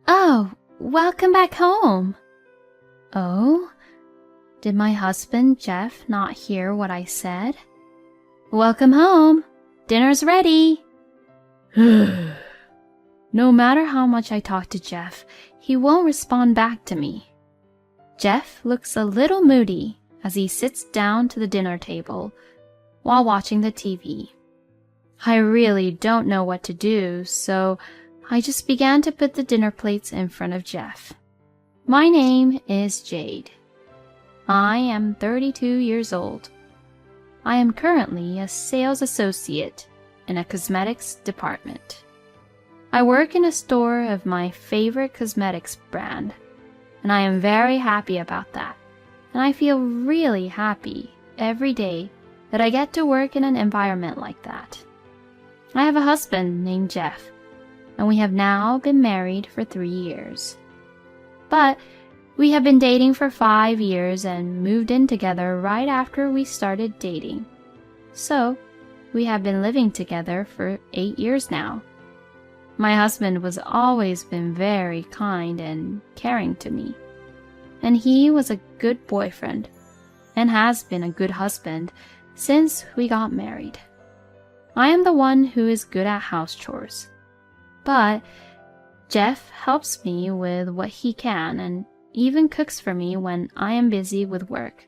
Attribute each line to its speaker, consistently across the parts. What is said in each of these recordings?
Speaker 1: Oh, welcome back home. Oh, did my husband Jeff not hear what I said? Welcome home. Dinner's ready. No matter how much I talk to Jeff, he won't respond back to me. Jeff looks a little moody as he sits down to the dinner table while watching the TV. I really don't know what to do, so I just began to put the dinner plates in front of Jeff. My name is Jade. I am 32 years old. I am currently a sales associate in a cosmetics department. I work in a store of my favorite cosmetics brand, and I am very happy about that. And I feel really happy every day that I get to work in an environment like that. I have a husband named Jeff, and we have now been married for 3 years. But we have been dating for 5 years and moved in together right after we started dating. So, we have been living together for 8 years now. My husband was always been very kind and caring to me, and he was a good boyfriend and has been a good husband since we got married. I am the one who is good at house chores, but Jeff helps me with what he can and even cooks for me when I am busy with work.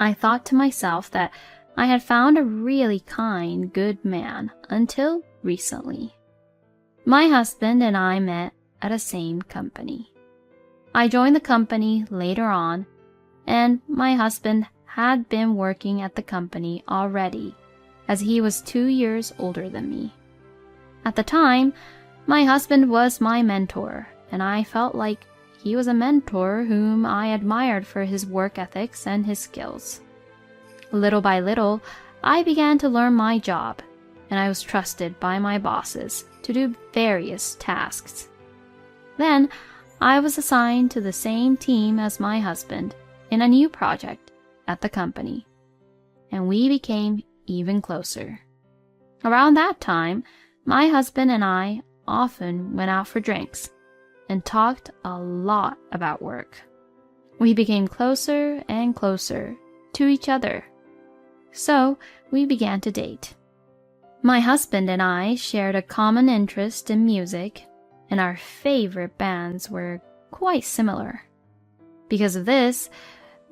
Speaker 1: I thought to myself that I had found a really kind, good man until recently. My husband and I met at the same company. I joined the company later on, and my husband had been working at the company already, as he was 2 years older than me. At the time, my husband was my mentor, and I felt like he was a mentor whom I admired for his work ethics and his skills. Little by little, I began to learn my job, and I was trusted by my bosses to do various tasks. Then, I was assigned to the same team as my husband in a new project at the company, and we became even closer. Around that time, my husband and I often went out for drinks and talked a lot about work. We became closer and closer to each other. So we began to date. My husband and I shared a common interest in music, and our favorite bands were quite similar. Because of this,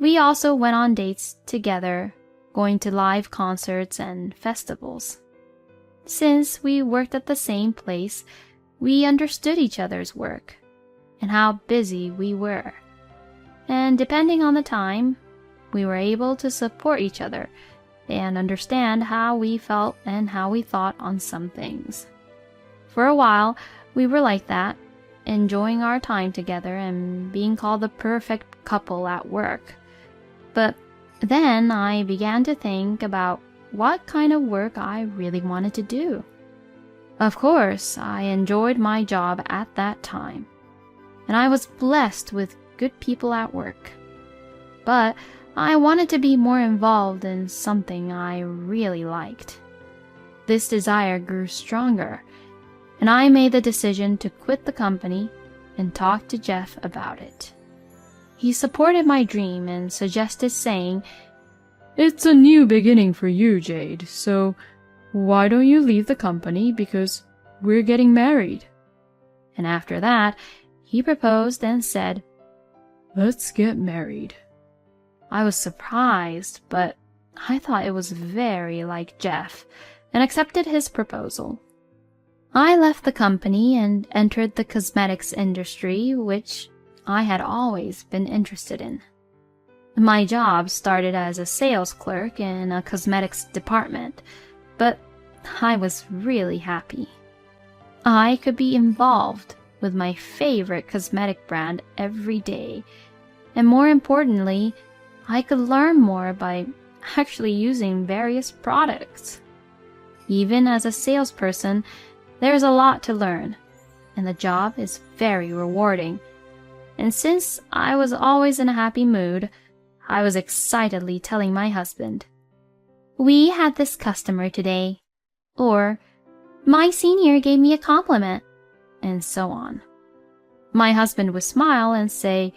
Speaker 1: we also went on dates together, going to live concerts and festivals. Since we worked at the same place, we understood each other's work and how busy we were. And depending on the time, we were able to support each other and understand how we felt and how we thought on some things. For a while, we were like that, enjoying our time together and being called the perfect couple at work. But then I began to think about what kind of work I really wanted to do. Of course, I enjoyed my job at that time, and I was blessed with good people at work. But I wanted to be more involved in something I really liked. This desire grew stronger, and I made the decision to quit the company and talk to Jeff about it. He supported my dream and suggested saying, "It's a new beginning for you, Jade, so why don't you leave the company because we're getting married?" And after that, he proposed and said, "Let's get married." I was surprised, but I thought it was very like Jeff and accepted his proposal. I left the company and entered the cosmetics industry, which I had always been interested in. My job started as a sales clerk in a cosmetics department, but I was really happy. I could be involved with my favorite cosmetic brand every day, and more importantly, I could learn more by actually using various products. Even as a salesperson, there's a lot to learn, and the job is very rewarding. And since I was always in a happy mood, I was excitedly telling my husband, "We had this customer today," or "My senior gave me a compliment," and so on. My husband would smile and say,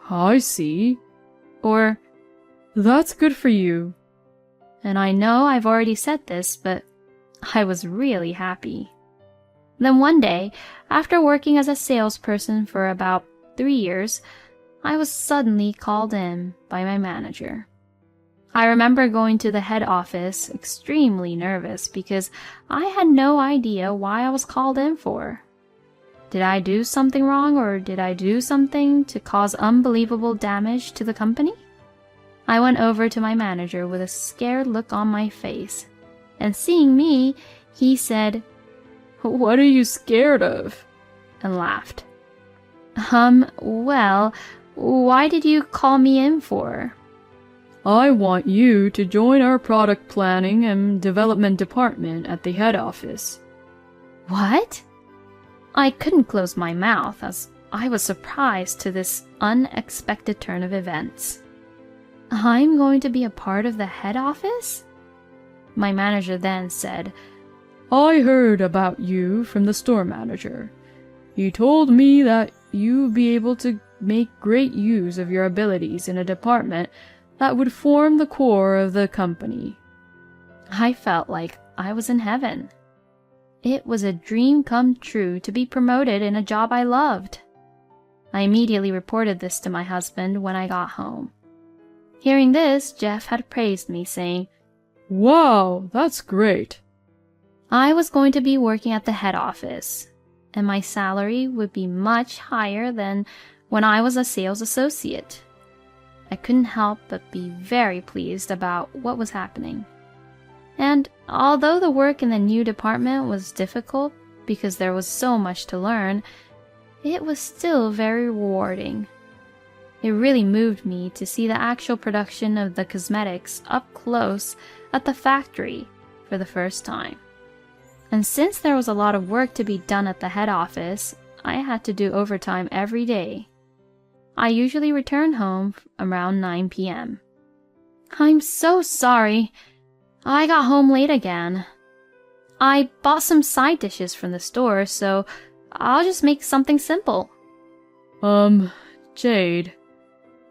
Speaker 2: "I see,"
Speaker 1: or,
Speaker 2: "That's good for you."
Speaker 1: and I know I've already said this, but I was really happy. Then one day, after working as a salesperson for about 3 years, I was suddenly called in by my manager. I remember going to the head office extremely nervous because I had no idea why I was called in for. Did I do something wrong, or did I do something to cause unbelievable damage to the company? I went over to my manager with a scared look on my face, and seeing me, he said,
Speaker 2: "What are you scared of?"
Speaker 1: and laughed. Well, why did you call me in for?
Speaker 2: "I want you to join our product planning and development department at the head office."
Speaker 1: What? I couldn't close my mouth as I was surprised to this unexpected turn of events. I'm going to be a part of the head office? My manager then said,
Speaker 2: "I heard about you from the store manager. He told me that you'd be able to make great use of your abilities in a department that would form the core of the company."
Speaker 1: I felt like I was in heaven. It was a dream come true to be promoted in a job I loved. I immediately reported this to my husband when I got home. Hearing this, Jeff had praised me, saying,
Speaker 2: "Wow, that's great."
Speaker 1: I was going to be working at the head office, and my salary would be much higher than when I was a sales associate. I couldn't help but be very pleased about what was happening. And although the work in the new department was difficult because there was so much to learn, it was still very rewarding. It really moved me to see the actual production of the cosmetics up close at the factory for the first time. And since there was a lot of work to be done at the head office, I had to do overtime every day. I usually returned home around 9 p.m. I'm so sorry. I got home late again. I bought some side dishes from the store, so I'll just make something simple.
Speaker 2: Jade,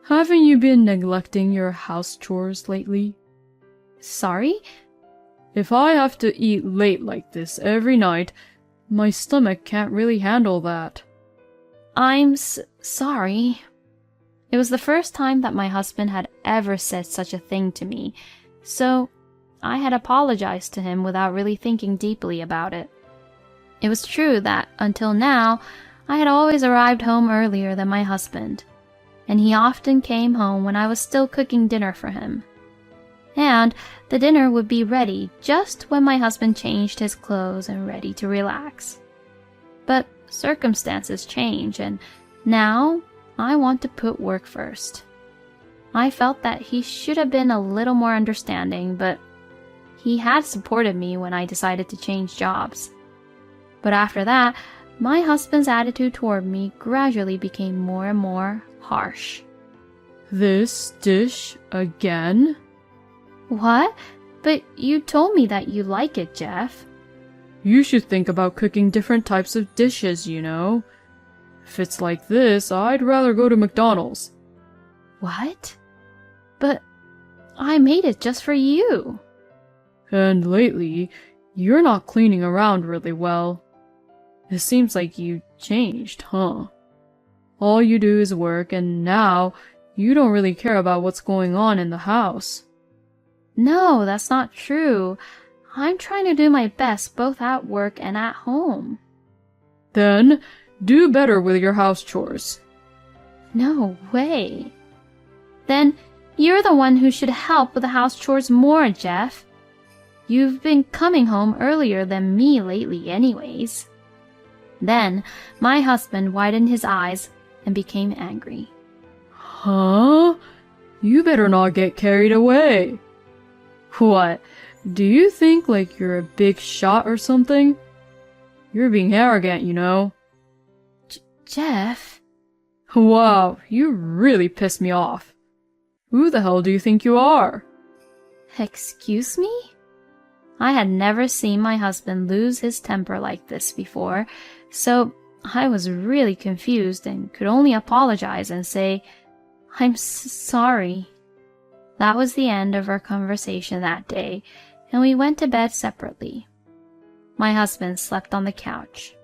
Speaker 2: haven't you been neglecting your house chores lately?
Speaker 1: Sorry?
Speaker 2: If I have to eat late like this every night, my stomach can't really handle that.
Speaker 1: I'm sorry. It was the first time that my husband had ever said such a thing to me, so I had apologized to him without really thinking deeply about it. It was true that, until now, I had always arrived home earlier than my husband, and he often came home when I was still cooking dinner for him. And the dinner would be ready just when my husband changed his clothes and ready to relax. But circumstances change, and now I want to put work first. I felt that he should have been a little more understanding, but he had supported me when I decided to change jobs. But after that, my husband's attitude toward me gradually became more and more harsh.
Speaker 2: This dish again?
Speaker 1: What? But you told me that you like it, Jeff.
Speaker 2: You should think about cooking different types of dishes, you know. If it's like this, I'd rather go to McDonald's.
Speaker 1: What? But I made it just for you.
Speaker 2: And lately, you're not cleaning around really well. It seems like you changed, huh? All you do is work, and now you don't really care about what's going on in the house.
Speaker 1: No, that's not true. I'm trying to do my best both at work and at home.
Speaker 2: Then, do better with your house chores.
Speaker 1: No way. Then you're the one who should help with the house chores more, Jeff. You've been coming home earlier than me lately anyways. Then my husband widened his eyes and became angry.
Speaker 2: Huh? You better not get carried away. What? Do you think like you're a big shot or something? You're being arrogant, you know.
Speaker 1: Jeff?
Speaker 2: Wow, you really pissed me off. Who the hell do you think you are?
Speaker 1: Excuse me? I had never seen my husband lose his temper like this before, so I was really confused and could only apologize and say, "I'm sorry." That was the end of our conversation that day, and we went to bed separately. My husband slept on the couch.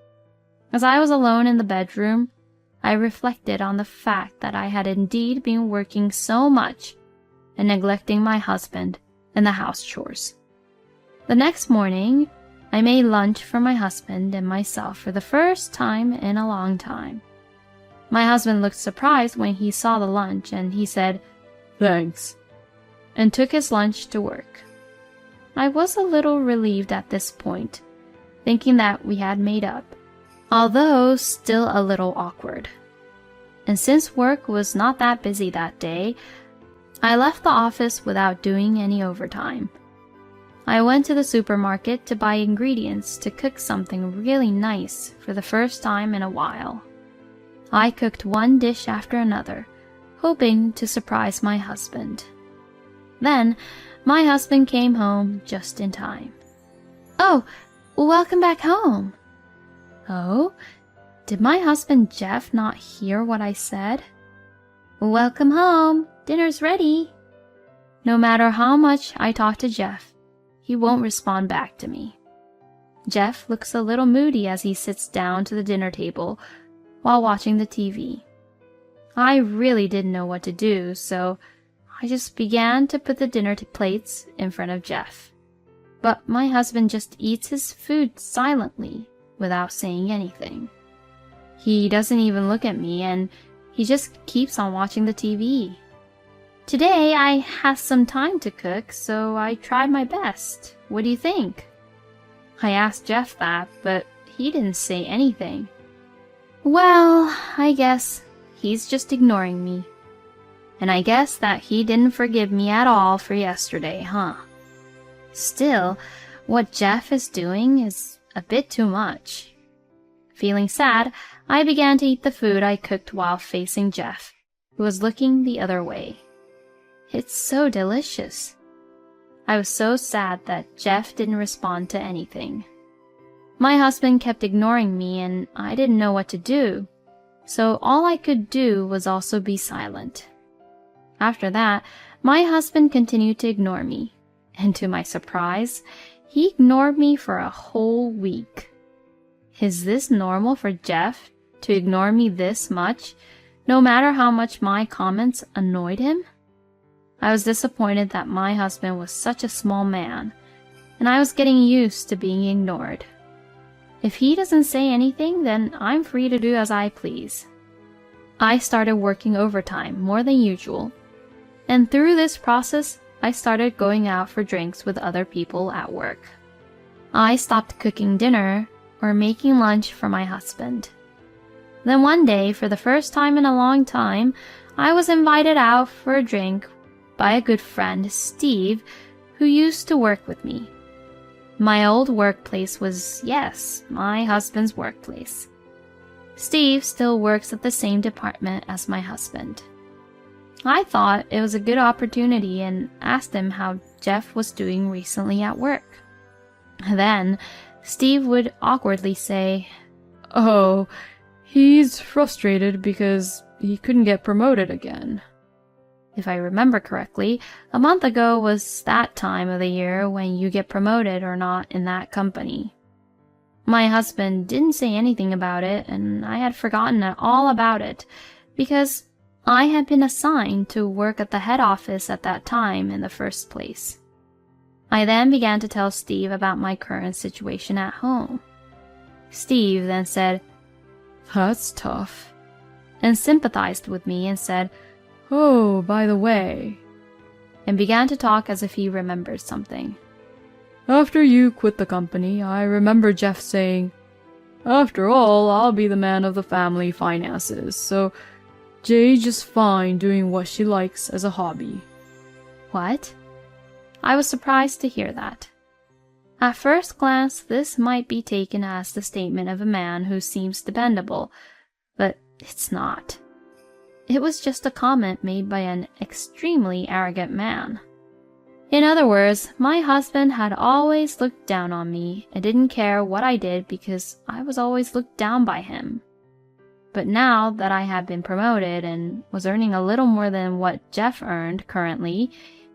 Speaker 1: As I was alone in the bedroom, I reflected on the fact that I had indeed been working so much and neglecting my husband and the house chores. The next morning, I made lunch for my husband and myself for the first time in a long time. My husband looked surprised when he saw the lunch, and he said,
Speaker 2: "Thanks,"
Speaker 1: and took his lunch to work. I was a little relieved at this point, thinking that we had made up, although still a little awkward. And since work was not that busy that day, I left the office without doing any overtime. I went to the supermarket to buy ingredients to cook something really nice for the first time in a while. I cooked one dish after another, hoping to surprise my husband. Then, my husband came home just in time. "Oh, welcome back home." Oh, did my husband Jeff not hear what I said? "Welcome home, dinner's ready." No matter how much I talk to Jeff, he won't respond back to me. Jeff looks a little moody as he sits down to the dinner table while watching the TV. I really didn't know what to do, so I just began to put the dinner plates in front of Jeff. But my husband just eats his food silently without saying anything. He doesn't even look at me, and he just keeps on watching the TV. Today I had some time to cook, so I tried my best. What do you think? I asked Jeff that, but he didn't say anything. Well, I guess he's just ignoring me. And I guess that he didn't forgive me at all for yesterday, huh? Still, what Jeff is doing is a bit too much. Feeling sad, I began to eat the food I cooked while facing Jeff, who was looking the other way. It's so delicious. I was so sad that Jeff didn't respond to anything. My husband kept ignoring me, and I didn't know what to do, so all I could do was also be silent. After that, my husband continued to ignore me, and to my surprise, he ignored me for a whole week. Is this normal for Jeff to ignore me this much, no matter how much my comments annoyed him? I was disappointed that my husband was such a small man, and I was getting used to being ignored. If he doesn't say anything, then I'm free to do as I please. I started working overtime more than usual, and through this process, I started going out for drinks with other people at work. I stopped cooking dinner or making lunch for my husband. Then one day, for the first time in a long time, I was invited out for a drink by a good friend, Steve, who used to work with me. My old workplace was, yes, my husband's workplace. Steve still works at the same department as my husband. I thought it was a good opportunity and asked him how Jeff was doing recently at work. Then, Steve would awkwardly say,
Speaker 2: "Oh, he's frustrated because he couldn't get promoted again."
Speaker 1: If I remember correctly, a month ago was that time of the year when you get promoted or not in that company. My husband didn't say anything about it, and I had forgotten all about it because I had been assigned to work at the head office at that time in the first place. I then began to tell Steve about my current situation at home. Steve then said,
Speaker 2: "That's tough,"
Speaker 1: and sympathized with me and said,
Speaker 2: "Oh, by the way,"
Speaker 1: and began to talk as if he remembered something.
Speaker 2: "After you quit the company, I remember Jeff saying, 'After all, I'll be the man of the family finances, so Jay's just fine doing what she likes as a hobby.'"
Speaker 1: What? I was surprised to hear that. At first glance, this might be taken as the statement of a man who seems dependable, but it's not. It was just a comment made by an extremely arrogant man. In other words, my husband had always looked down on me and didn't care what I did because I was always looked down by him. But now that I had been promoted and was earning a little more than what Jeff earned currently,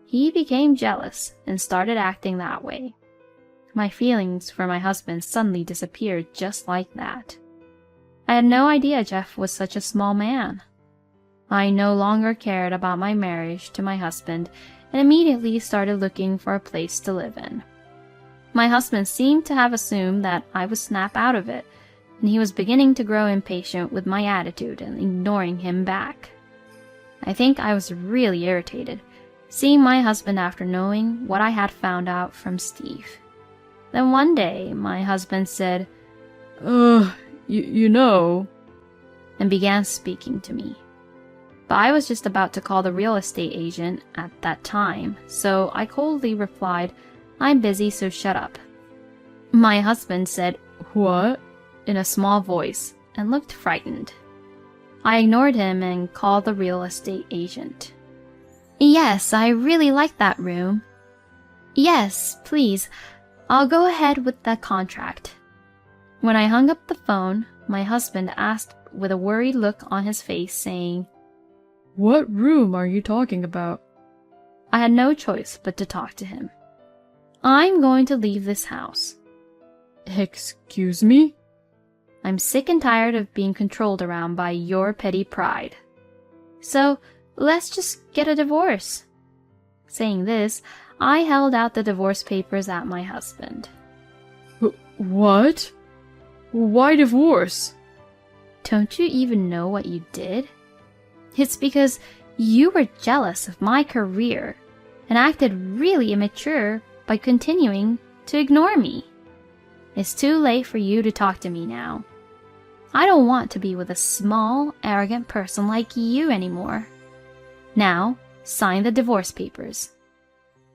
Speaker 1: he became jealous and started acting that way. My feelings for my husband suddenly disappeared just like that. I had no idea Jeff was such a small man. I no longer cared about my marriage to my husband and immediately started looking for a place to live in. My husband seemed to have assumed that I would snap out of it, and he was beginning to grow impatient with my attitude and ignoring him back. I think I was really irritated, seeing my husband after knowing what I had found out from Steve. Then one day, my husband said,
Speaker 2: You know,
Speaker 1: and began speaking to me. But I was just about to call the real estate agent at that time, so I coldly replied, "I'm busy, so shut up." My husband said,
Speaker 2: what?
Speaker 1: in a small voice, and looked frightened. I ignored him and called the real estate agent. "Yes, I really like that room. Yes, please, I'll go ahead with the contract." When I hung up the phone, my husband asked with a worried look on his face, saying,
Speaker 2: What room are you talking about?
Speaker 1: I had no choice but to talk to him. "I'm going to leave this house.
Speaker 2: Excuse me?
Speaker 1: I'm sick and tired of being controlled around by your petty pride. So let's just get a divorce." Saying this, I held out the divorce papers at my husband.
Speaker 2: What? Why divorce?
Speaker 1: Don't you even know what you did? It's because you were jealous of my career and acted really immature by continuing to ignore me. It's too late for you to talk to me now. I don't want to be with a small, arrogant person like you anymore. Now, sign the divorce papers.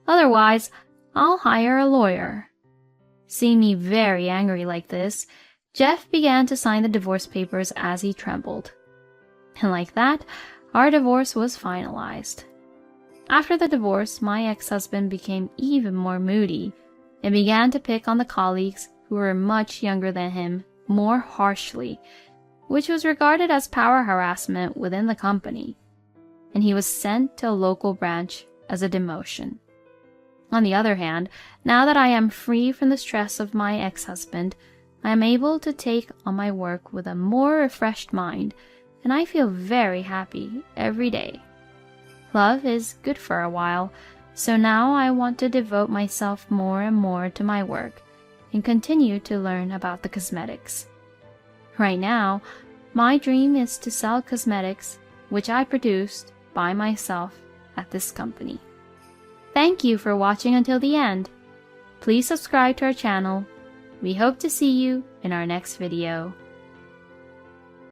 Speaker 1: Otherwise, I'll hire a lawyer. Seeing me very angry like this, Jeff began to sign the divorce papers as he trembled. And like that, our divorce was finalized. After the divorce, my ex-husband became even more moody and began to pick on the colleagues who were much younger than him more harshly, which was regarded as power harassment within the company, and he was sent to a local branch as a demotion. On the other hand, now that I am free from the stress of my ex-husband, I am able to take on my work with a more refreshed mind, and I feel very happy every day. Love is good for a while, so now I want to devote myself more and more to my work and continue to learn about the cosmetics. Right now, my dream is to sell cosmetics, which I produced by myself at this company. Thank you for watching until the end. Please subscribe to our channel. We hope to see you in our next video.